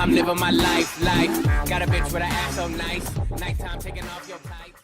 I'm living my life. Got a bitch with an ass so nice. Nighttime taking off your tights.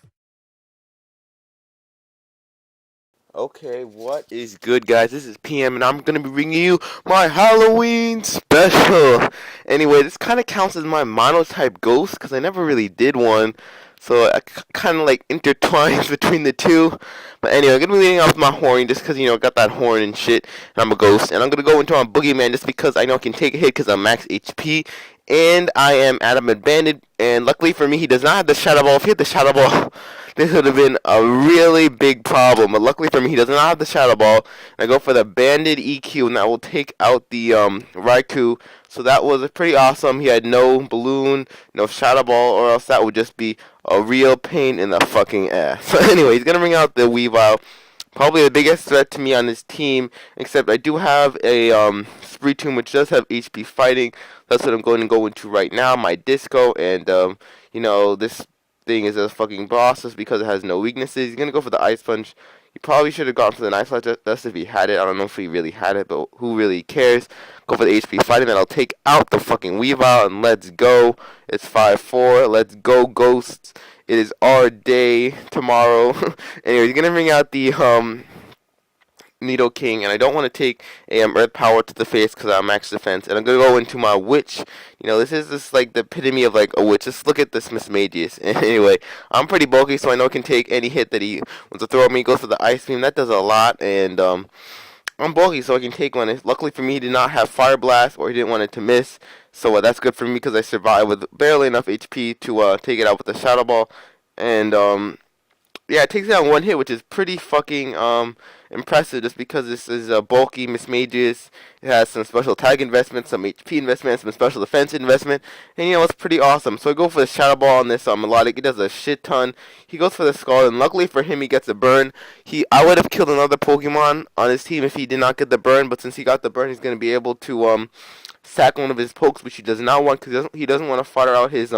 Okay, what is good, guys? This is PM, and I'm gonna be bringing you my Halloween special. Anyway, this kind of counts as my monotype ghost because I never really did one, so I kind of like intertwines between the two. But anyway, I'm gonna be leading off with my horn just because I got that horn and shit, and I'm a ghost. And I'm gonna go into my boogeyman just because I know I can take a hit because I'm max HP, and I am adamant banded. And luckily for me, he does not have the shadow ball. If he had the shadow ball, this would have been a really big problem. But luckily for me, he does not have the shadow ball. And I go for the banded EQ, and that will take out the Raikou. So that was pretty awesome. He had no balloon, no shadow ball, or else that would just be a real pain in the fucking ass. So anyway, he's gonna bring out the Weavile. Probably the biggest threat to me on this team, except I do have a Spreetoon which does have HP fighting. That's what I'm going to go into right now, my Disco, and this thing is a fucking boss just because it has no weaknesses. He's going to go for the Ice Punch. He probably should have gone for the Knife Slash just if he had it. I don't know if he really had it, but who really cares? Go for the HP fighting, then I'll take out the fucking Weavile, and let's go. It's 5-4. Let's go, Ghosts. It is our day tomorrow. Anyway, he's gonna bring out the Nido King, and I don't want to take Earth Power to the face because I'm max defense. And I'm gonna go into my Witch. This is just like the epitome of like a witch. Just look at this Mismagius. Anyway, I'm pretty bulky, so I know I can take any hit that he wants to throw at me. Goes for the Ice Beam. That does a lot, and I'm bulky, so I can take one. Luckily for me, he did not have Fire Blast, or he didn't want it to miss. So that's good for me because I survived with barely enough HP to take it out with the Shadow Ball. And yeah, it takes it on one hit, which is pretty fucking impressive just because this is a bulky Mismagius. It has some special tag investment, some HP investment, some special defense investment, and it's pretty awesome. So I go for the Shadow Ball on this Melodic. It does a shit ton. He goes for the Skull, and luckily for him, he gets a burn. I would have killed another Pokemon on his team if he did not get the burn, but since he got the burn, he's going to be able to sack one of his pokes, which he does not want because he doesn't want to fire out his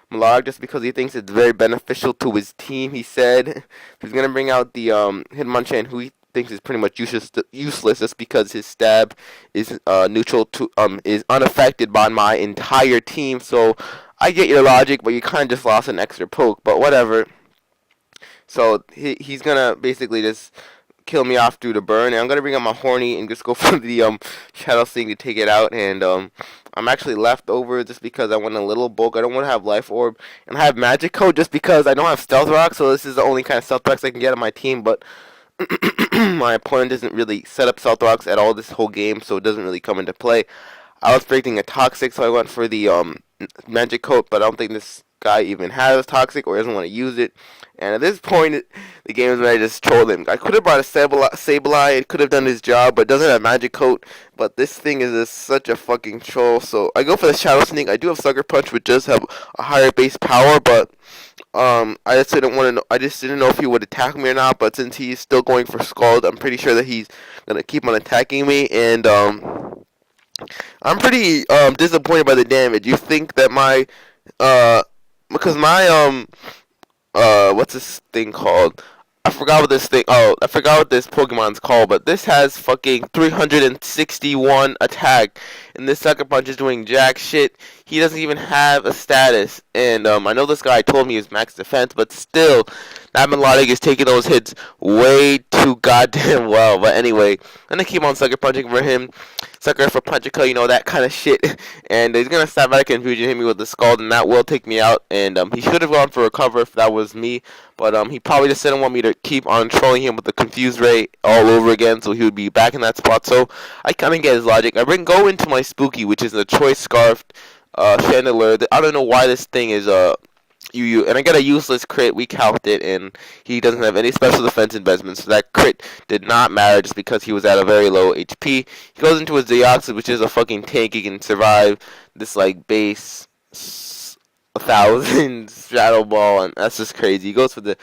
Melodic just because he thinks it's very beneficial to his team. He said he's going to bring out the Hitmonchan, who he thinks is pretty much useless just because his stab is neutral to is unaffected by my entire team. So I get your logic, but you kind of just lost an extra poke, but whatever. So he's going to basically just kill me off through the burn, and I'm gonna bring out my Horny and just go for the Shadow Sting to take it out. And I'm actually left over just because I want a little bulk. I don't want to have Life Orb, and I have Magic Coat just because I don't have Stealth Rock, so this is the only kind of Stealth Rocks I can get on my team. But my opponent doesn't really set up Stealth Rocks at all this whole game, so it doesn't really come into play. I was predicting a Toxic, so I went for the Magic Coat, but I don't think this guy even has Toxic or doesn't want to use it. And at this point, the game is ready to just troll him. I could have brought a Sableye. It could have done his job, but it doesn't have Magic Coat. But this thing is just such a fucking troll. So I go for the Shadow Sneak. I do have Sucker Punch, which does have a higher base power, but I just didn't want to know. I just didn't know if he would attack me or not. But since he's still going for Scald, I'm pretty sure that he's gonna keep on attacking me. And I'm pretty disappointed by the damage. You think that because my what's this thing called? I forgot what this Pokemon's called, but this has fucking 361 attack, and this Sucker Punch is doing jack shit. He doesn't even have a status, and I know this guy told me he was max defense, but still, that Melodic is taking those hits way too goddamn well. But anyway, I'm gonna keep on Sucker Punching for him. Sucker for Punchica, that kind of shit. And he's gonna Static Confusion, hit me with the Scald, and that will take me out. And he should have gone for Recover if that was me, but he probably just didn't want me to keep on trolling him with the Confused Ray all over again, so he would be back in that spot. So I kind of get his logic. I go into my Spooky, which is the Choice Scarfed Chandelier. I don't know why this thing is and I got a useless crit. We calced it, and he doesn't have any special defense investments, so that crit did not matter just because he was at a very low HP. He goes into his Deoxys, which is a fucking tank. He can survive this like base 1,000 Shadow Ball, and that's just crazy. He goes for the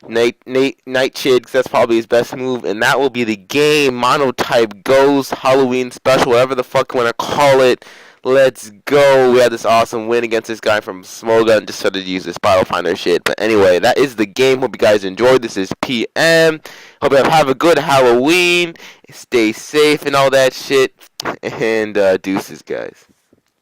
Nightshade, because that's probably his best move, and that will be the game. Monotype goes Halloween special, whatever the fuck you want to call it. Let's go. We had this awesome win against this guy from Smoga and just started to use this bottle finder shit. But anyway, that is the game. Hope you guys enjoyed. This is PM. Hope you have a good Halloween. Stay safe and all that shit. And deuces, guys.